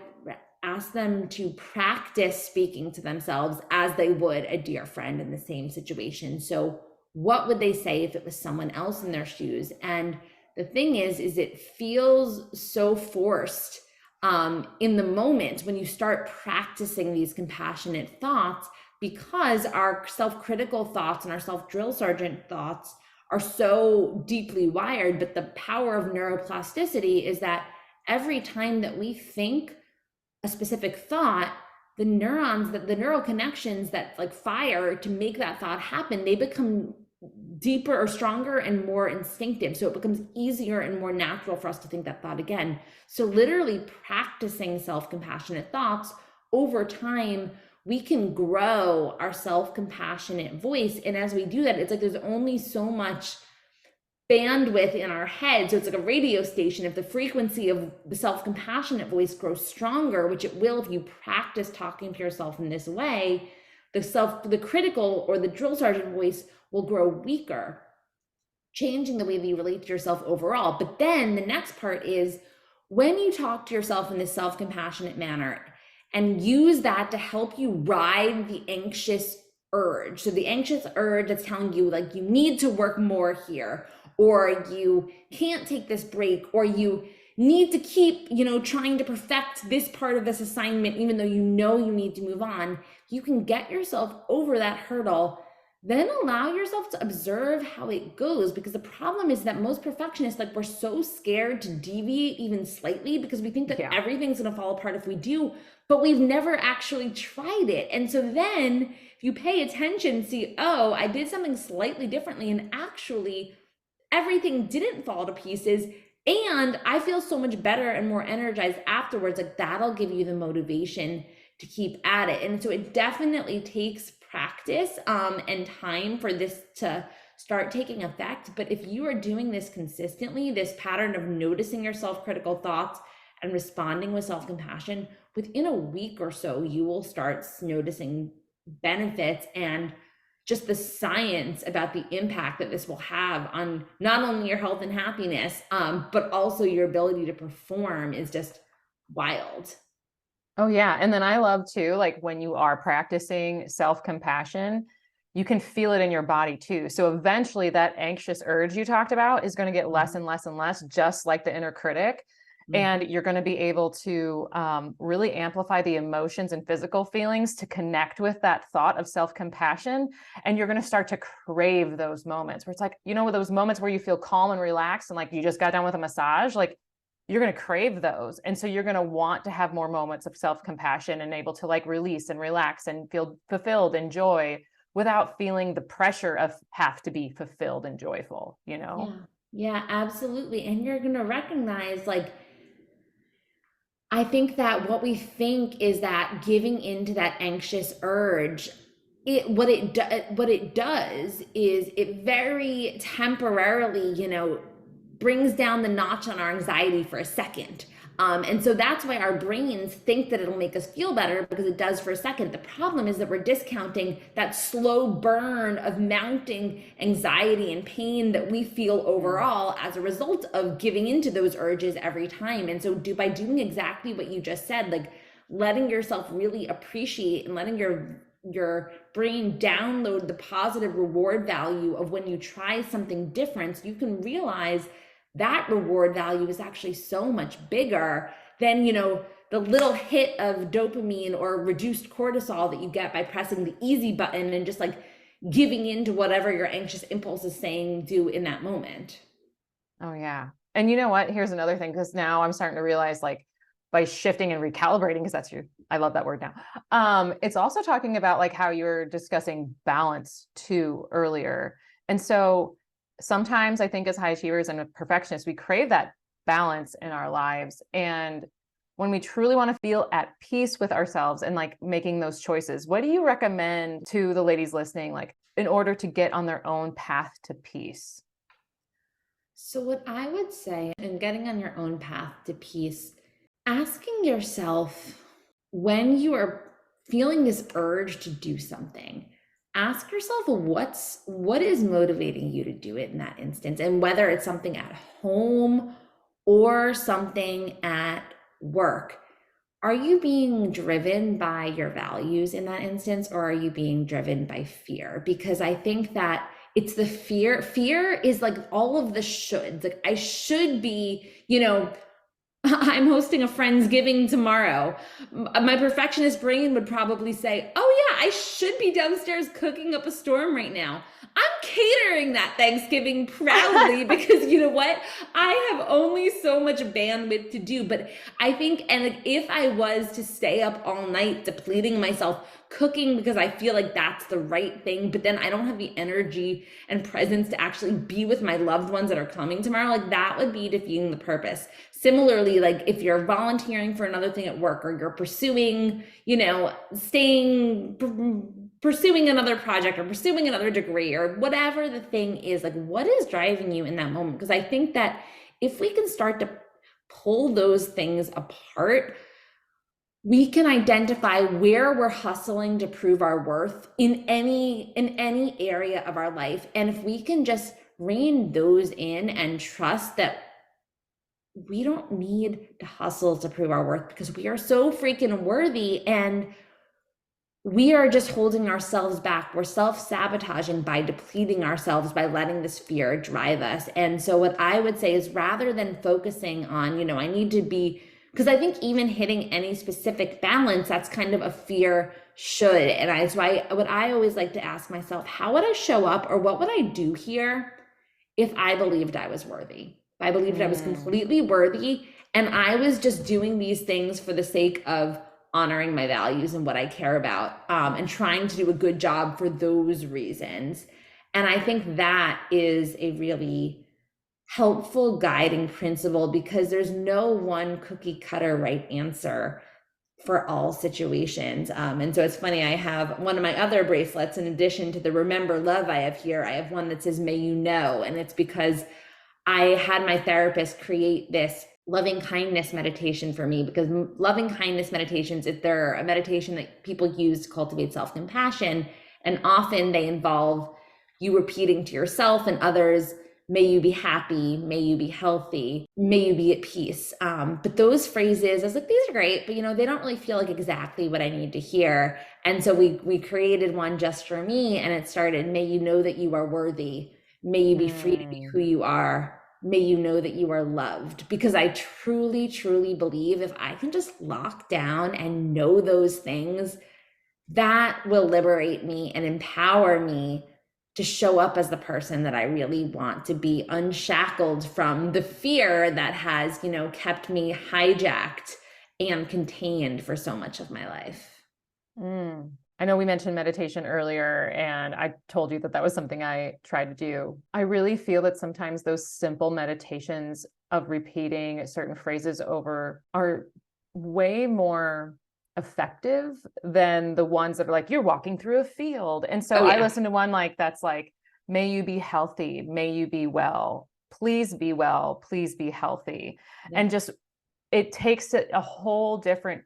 ask them to practice speaking to themselves as they would a dear friend in the same situation. So what would they say if it was someone else in their shoes? And the thing is it feels so forced in the moment when you start practicing these compassionate thoughts, because our self-critical thoughts and our self-drill sergeant thoughts are so deeply wired. But the power of neuroplasticity is that every time that we think a specific thought, the neurons, the neural connections that like fire to make that thought happen, they become deeper or stronger and more instinctive. So it becomes easier and more natural for us to think that thought again. So literally practicing self-compassionate thoughts over time, we can grow our self-compassionate voice. And as we do that, it's like there's only so much bandwidth in our head. So it's like a radio station. If the frequency of the self-compassionate voice grows stronger, which it will if you practice talking to yourself in this way, the critical or the drill sergeant voice will grow weaker, changing the way that you relate to yourself overall. But then the next part is when you talk to yourself in this self-compassionate manner and use that to help you ride the anxious urge. So the anxious urge that's telling you like you need to work more here, or you can't take this break, or you need to keep, trying to perfect this part of this assignment, even though you need to move on. You can get yourself over that hurdle, then allow yourself to observe how it goes. Because the problem is that most perfectionists, like, we're so scared to deviate even slightly because we think that everything's going to fall apart if we do, but we've never actually tried it. And so then if you pay attention, see, oh, I did something slightly differently, and actually everything didn't fall to pieces, and I feel so much better and more energized afterwards. Like, that'll give you the motivation to keep at it. And so it definitely takes practice and time for this to start taking effect. But if you are doing this consistently, this pattern of noticing your self-critical thoughts and responding with self-compassion, within a week or so, you will start noticing benefits and just the science about the impact that this will have on not only your health and happiness, but also your ability to perform is just wild. Oh yeah. And then I love too, like when you are practicing self-compassion, you can feel it in your body too. So eventually that anxious urge you talked about is going to get less and less and less, just like the inner critic. And you're going to be able to really amplify the emotions and physical feelings to connect with that thought of self-compassion. And you're going to start to crave those moments where it's like, those moments where you feel calm and relaxed and like you just got done with a massage, like you're going to crave those. And so you're going to want to have more moments of self-compassion and able to like release and relax and feel fulfilled and joy without feeling the pressure of have to be fulfilled and joyful, Yeah. Yeah, absolutely. And you're going to recognize, like, I think that what we think is that giving into that anxious urge, what it does is it very temporarily, brings down the notch on our anxiety for a second. And so that's why our brains think that it'll make us feel better, because it does for a second. The problem is that we're discounting that slow burn of mounting anxiety and pain that we feel overall as a result of giving into those urges every time. And so by doing exactly what you just said, like letting yourself really appreciate and letting your brain download the positive reward value of when you try something different, you can realize that reward value is actually so much bigger than, the little hit of dopamine or reduced cortisol that you get by pressing the easy button and just like giving into whatever your anxious impulse is saying do in that moment. Oh yeah. And you know what? Here's another thing, because now I'm starting to realize, like, by shifting and recalibrating, because I love that word now. It's also talking about like how you were discussing balance too earlier. And so sometimes I think as high achievers and perfectionists, we crave that balance in our lives. And when we truly want to feel at peace with ourselves and like making those choices, what do you recommend to the ladies listening, like in order to get on their own path to peace? So what I would say in getting on your own path to peace, asking yourself, when you are feeling this urge to do something, ask yourself what is motivating you to do it in that instance, and whether it's something at home or something at work. Are you being driven by your values in that instance, or are you being driven by fear? Because I think that it's the fear. Fear is like all of the shoulds. Like I should be, I'm hosting a Friendsgiving tomorrow. My perfectionist brain would probably say, oh yeah, I should be downstairs cooking up a storm right now. I'm catering that Thanksgiving proudly because you know what? I have only so much bandwidth to do. But I think, and like, if I was to stay up all night depleting myself, cooking because I feel like that's the right thing, but then I don't have the energy and presence to actually be with my loved ones that are coming tomorrow, like that would be defeating the purpose. Similarly, like if you're volunteering for another thing at work, or you're pursuing, pursuing another project or pursuing another degree or whatever the thing is, like what is driving you in that moment? Because I think that if we can start to pull those things apart, we can identify where we're hustling to prove our worth in any area of our life. And if we can just rein those in and trust that we don't need to hustle to prove our worth, because we are so freaking worthy, and we are just holding ourselves back. We're self-sabotaging by depleting ourselves, by letting this fear drive us. And so what I would say is, rather than focusing on, I need to be, because I think even hitting any specific balance, that's kind of a fear should. And what I always like to ask myself, how would I show up, or what would I do here if I believed I was worthy? If I believed I was completely worthy, and I was just doing these things for the sake of honoring my values and what I care about, and trying to do a good job for those reasons. And I think that is a really helpful guiding principle, because there's no one cookie cutter right answer. for all situations. And so it's funny, I have one of my other bracelets, in addition to the Remember Love I have here, I have one that says May You Know. And it's because I had my therapist create this loving kindness meditation for me, because loving kindness meditations, if they're a meditation that people use to cultivate self-compassion, and often they involve you repeating to yourself and others, may you be happy, may you be healthy, may you be at peace. But those phrases, I was like, these are great, but they don't really feel like exactly what I need to hear. And so we created one just for me, and it started, may you know that you are worthy, may you be free to be who you are, may you know that you are loved. Because I truly, truly believe if I can just lock down and know those things, that will liberate me and empower me to show up as the person that I really want to be, unshackled from the fear that has, kept me hijacked and contained for so much of my life. I know we mentioned meditation earlier, and I told you that that was something I tried to do. I really feel that sometimes those simple meditations of repeating certain phrases over are way more effective than the ones that are like, you're walking through a field. And so I listen to one that's like, may you be healthy, may you be well, please be well, please be healthy. Yeah. And just, it takes it a whole different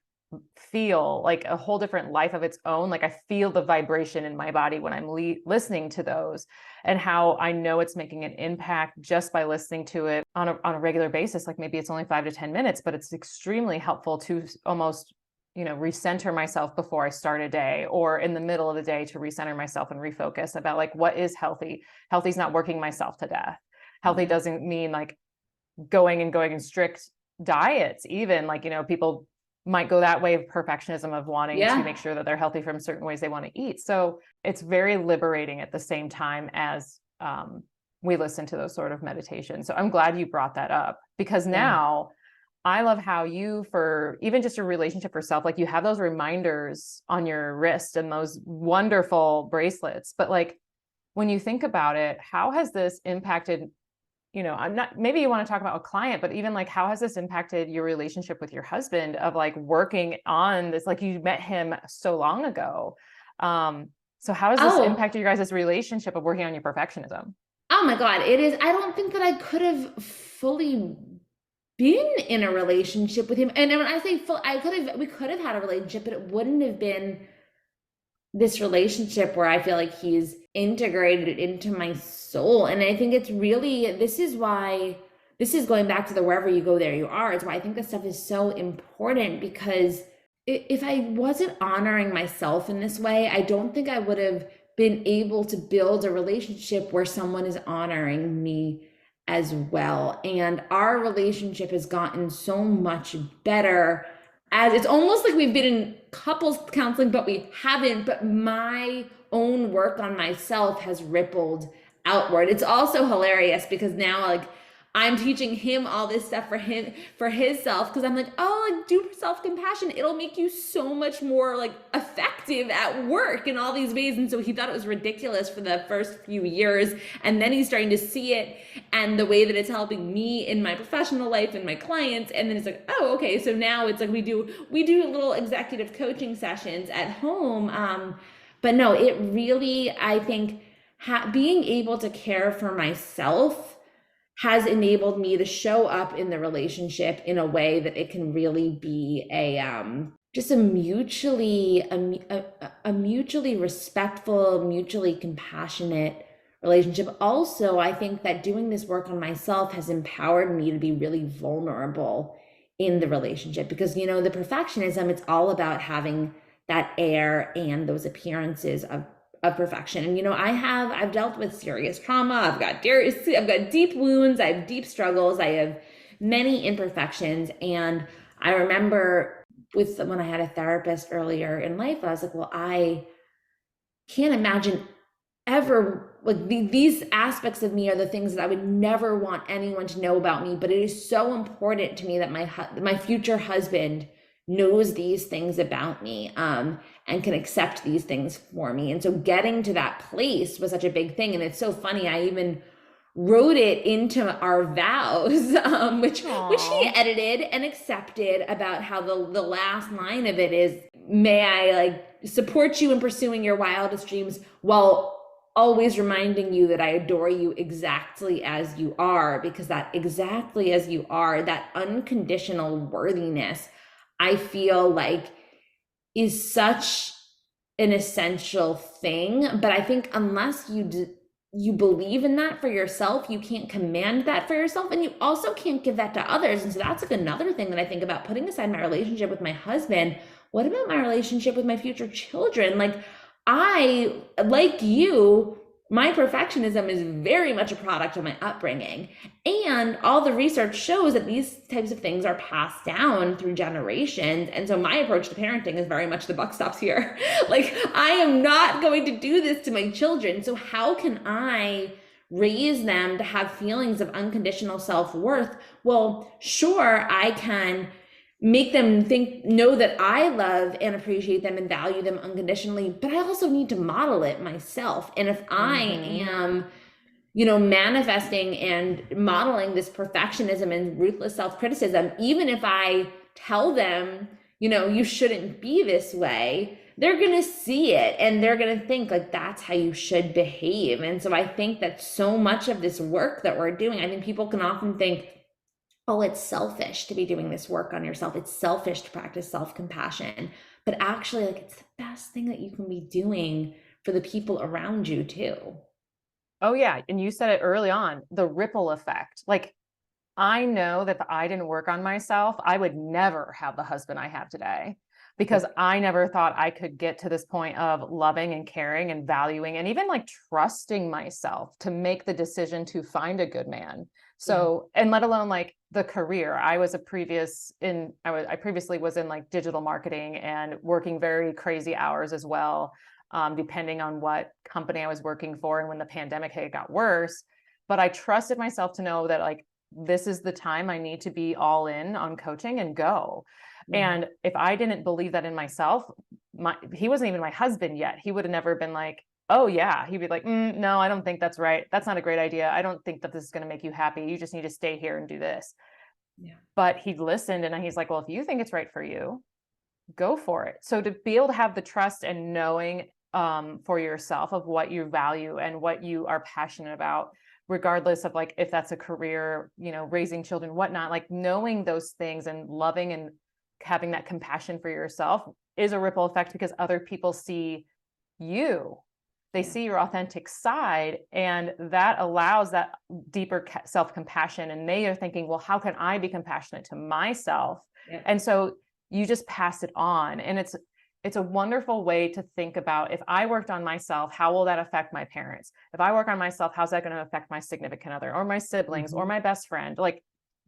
feel, like a whole different life of its own. Like I feel the vibration in my body when I'm listening to those, and how I know it's making an impact just by listening to it on a regular basis. Like maybe it's only 5 to 10 minutes, but it's extremely helpful to almost recenter myself before I start a day, or in the middle of the day to recenter myself and refocus about like, what is healthy? Healthy is not working myself to death. Healthy doesn't mean like going in strict diets. Even like, people might go that way of perfectionism, of wanting to make sure that they're healthy from certain ways they want to eat. So it's very liberating at the same time as we listen to those sort of meditations. So I'm glad you brought that up, because now I love how you, for even just a relationship for self, like you have those reminders on your wrist and those wonderful bracelets. But like, when you think about it, how has this impacted, I'm not, maybe you want to talk about a client, but even like, how has this impacted your relationship with your husband, of like working on this? Like you met him so long ago. So how has this impacted your guys' relationship of working on your perfectionism? Oh my God, it is. I don't think that I could have fully been in a relationship with him. And when I say full, we could have had a relationship, but it wouldn't have been this relationship where I feel like he's integrated into my soul. And I think it's really, this is going back to the wherever you go, there you are. It's why I think this stuff is so important, because if I wasn't honoring myself in this way, I don't think I would have been able to build a relationship where someone is honoring me as well. And our relationship has gotten so much better, as it's almost like we've been in couples counseling, but we haven't. But my own work on myself has rippled outward. It's also hilarious because now, like, I'm teaching him all this stuff for his self, because I'm like, oh, like, do self-compassion. It'll make you so much more like effective at work in all these ways. And so he thought it was ridiculous for the first few years. And then he's starting to see it and the way that it's helping me in my professional life and my clients. And then it's like, oh, okay. So now it's like we do little executive coaching sessions at home. But no, it really, I think being able to care for myself has enabled me to show up in the relationship in a way that it can really be just a mutually respectful, mutually compassionate relationship. Also, I think that doing this work on myself has empowered me to be really vulnerable in the relationship, because the perfectionism, it's all about having that air and those appearances of perfection. And I've dealt with serious trauma. I've got deep wounds. I have deep struggles. I have many imperfections. And I remember when I had a therapist earlier in life, I was like, well, I can't imagine ever, like, these aspects of me are the things that I would never want anyone to know about me. But it is so important to me that my future husband knows these things about me, and can accept these things for me. And so getting to that place was such a big thing. And it's so funny, I even wrote it into our vows, which he Aw. edited and accepted, about how the last line of it is, may I like support you in pursuing your wildest dreams while always reminding you that I adore you exactly as you are, because that exactly as you are, that unconditional worthiness, I feel like is such an essential thing. But I think unless you believe in that for yourself, you can't command that for yourself, and you also can't give that to others. And so that's like another thing that I think about, putting aside my relationship with my husband. What about my relationship with my future children? Like, I, like you, my perfectionism is very much a product of my upbringing. And all the research shows that these types of things are passed down through generations. And so my approach to parenting is very much the buck stops here. Like, I am not going to do this to my children. So how can I raise them to have feelings of unconditional self-worth? Well, sure, I can make them know that I love and appreciate them and value them unconditionally, but I also need to model it myself. And if I am, manifesting and modeling this perfectionism and ruthless self-criticism, even if I tell them, you shouldn't be this way, they're going to see it and they're going to think like that's how you should behave. And so I think that so much of this work that we're doing, I think people can often think, oh, it's selfish to be doing this work on yourself. It's selfish to practice self-compassion. But actually, like, it's the best thing that you can be doing for the people around you too. Oh yeah. And you said it early on, the ripple effect. Like, I know that if I didn't work on myself, I would never have the husband I have today, because I never thought I could get to this point of loving and caring and valuing and even like trusting myself to make the decision to find a good man. So, and let alone like the career. I previously was in like digital marketing and working very crazy hours as well, depending on what company I was working for. And when the pandemic hit, it got worse. But I trusted myself to know that like, this is the time I need to be all in on coaching and go. And if I didn't believe that in myself, he wasn't even my husband yet. He would have never been like, oh yeah. He'd be like, no, I don't think that's right. That's not a great idea. I don't think that this is going to make you happy. You just need to stay here and do this. Yeah. But he listened and he's like, well, if you think it's right for you, go for it. So to be able to have the trust and knowing for yourself of what you value and what you are passionate about, regardless of like if that's a career, raising children, whatnot, like knowing those things and loving and having that compassion for yourself is a ripple effect, because other people see you, they see your authentic side, and that allows that deeper self-compassion. And they are thinking, well, how can I be compassionate to myself? Yeah. And so you just pass it on. And it's a wonderful way to think about, if I worked on myself, how will that affect my parents? If I work on myself, how's that going to affect my significant other or my siblings or my best friend? Like,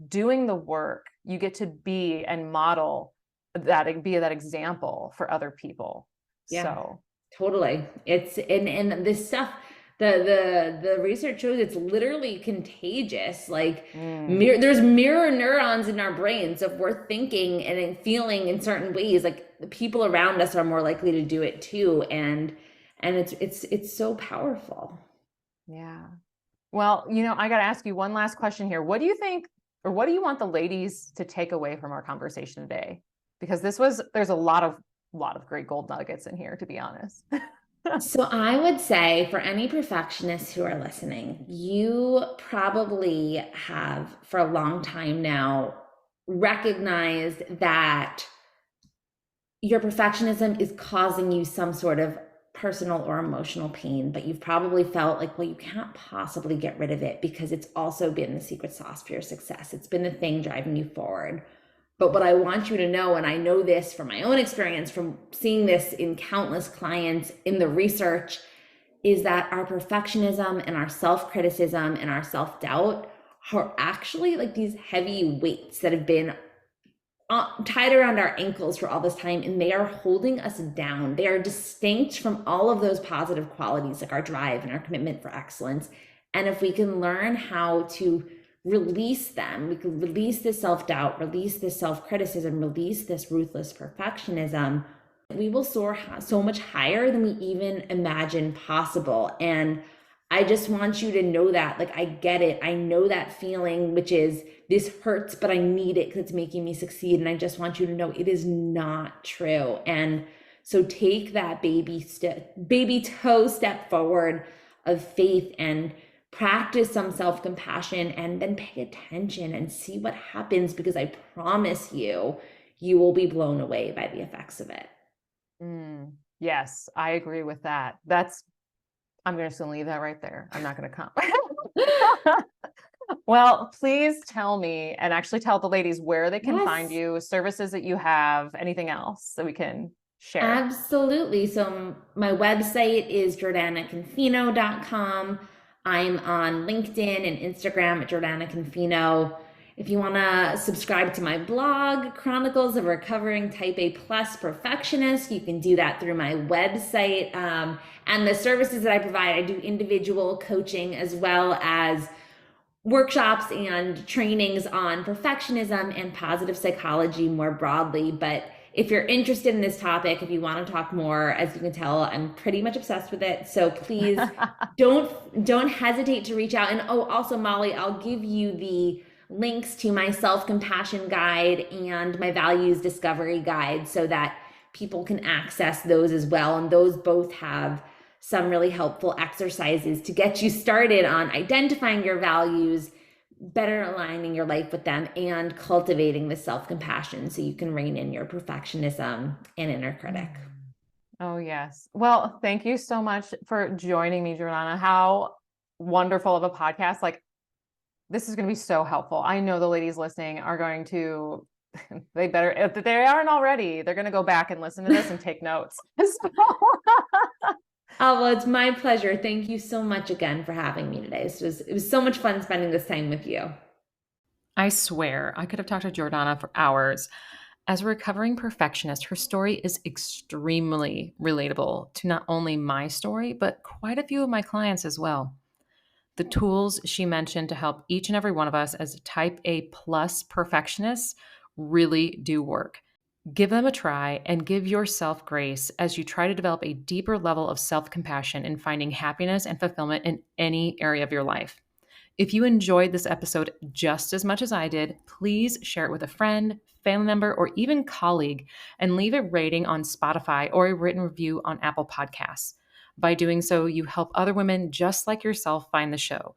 doing the work, you get to be and model that, be that example for other people. Yeah, so totally. It's and this stuff, the research shows it's literally contagious. Like, there's mirror neurons in our brains. So if we're thinking and feeling in certain ways, like the people around us are more likely to do it too. And it's so powerful. Yeah. Well, I got to ask you one last question here. What do you think, or what do you want the ladies to take away from our conversation today? Because there's a lot of great gold nuggets in here, to be honest. So I would say, for any perfectionists who are listening, you probably have for a long time now recognized that your perfectionism is causing you some sort of personal or emotional pain, but you've probably felt like, well, you can't possibly get rid of it because it's also been the secret sauce for your success. It's been the thing driving you forward. But what I want you to know, and I know this from my own experience, from seeing this in countless clients in the research, is that our perfectionism and our self-criticism and our self-doubt are actually like these heavy weights that have been tied around our ankles for all this time, and they are holding us down. They are distinct from all of those positive qualities, like our drive and our commitment for excellence. And if we can learn how to release them, we can release this self-doubt, release this self-criticism, release this ruthless perfectionism, we will soar so much higher than we even imagine possible. And I just want you to know that, like, I get it. I know that feeling, which is this hurts, but I need it because it's making me succeed. And I just want you to know it is not true. And so take that baby toe step forward of faith and practice some self-compassion, and then pay attention and see what happens, because I promise you, you will be blown away by the effects of it. Yes, I agree with that. I'm just going to leave that right there. I'm not going to come. Well, please tell me, and actually tell the ladies where they can find you, services that you have, anything else that we can share. Absolutely. So my website is jordanaconfino.com. I'm on LinkedIn and Instagram at Jordana Confino. If you want to subscribe to my blog, Chronicles of a Recovering Type A Plus Perfectionist, you can do that through my website. And the services that I provide, I do individual coaching as well as workshops and trainings on perfectionism and positive psychology more broadly. But if you're interested in this topic, if you want to talk more, as you can tell, I'm pretty much obsessed with it. So please don't hesitate to reach out. And also, Molly, I'll give you the links to my self-compassion guide and my values discovery guide so that people can access those as well. And those both have some really helpful exercises to get you started on identifying your values, better aligning your life with them, and cultivating the self-compassion so you can rein in your perfectionism and inner critic. Oh, yes. Well, thank you so much for joining me, Jordana. How wonderful of a podcast. Like, this is going to be so helpful. I know the ladies listening are going to, they better, if they aren't already, they're going to go back and listen to this and take notes. Oh, well, it's my pleasure. Thank you so much again for having me today. It was so much fun spending this time with you. I swear, I could have talked to Jordana for hours. As a recovering perfectionist, her story is extremely relatable to not only my story, but quite a few of my clients as well. The tools she mentioned to help each and every one of us as type A plus perfectionists really do work. Give them a try and give yourself grace as you try to develop a deeper level of self-compassion in finding happiness and fulfillment in any area of your life. If you enjoyed this episode just as much as I did, please share it with a friend, family member, or even colleague, and leave a rating on Spotify or a written review on Apple Podcasts. By doing so, you help other women just like yourself find the show.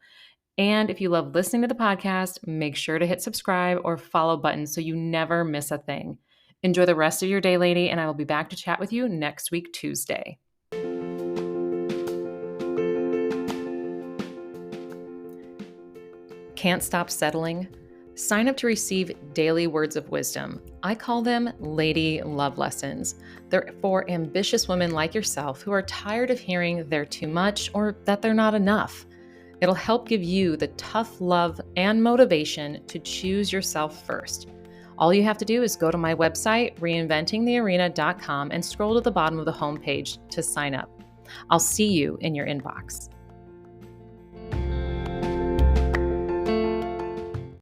And if you love listening to the podcast, make sure to hit subscribe or follow button so you never miss a thing. Enjoy the rest of your day, lady, and I will be back to chat with you next week, Tuesday. Can't stop settling? Sign up to receive daily words of wisdom. I call them Lady Love Lessons. They're for ambitious women like yourself who are tired of hearing they're too much or that they're not enough. It'll help give you the tough love and motivation to choose yourself first. All you have to do is go to my website, reinventingthearena.com, and scroll to the bottom of the homepage to sign up. I'll see you in your inbox.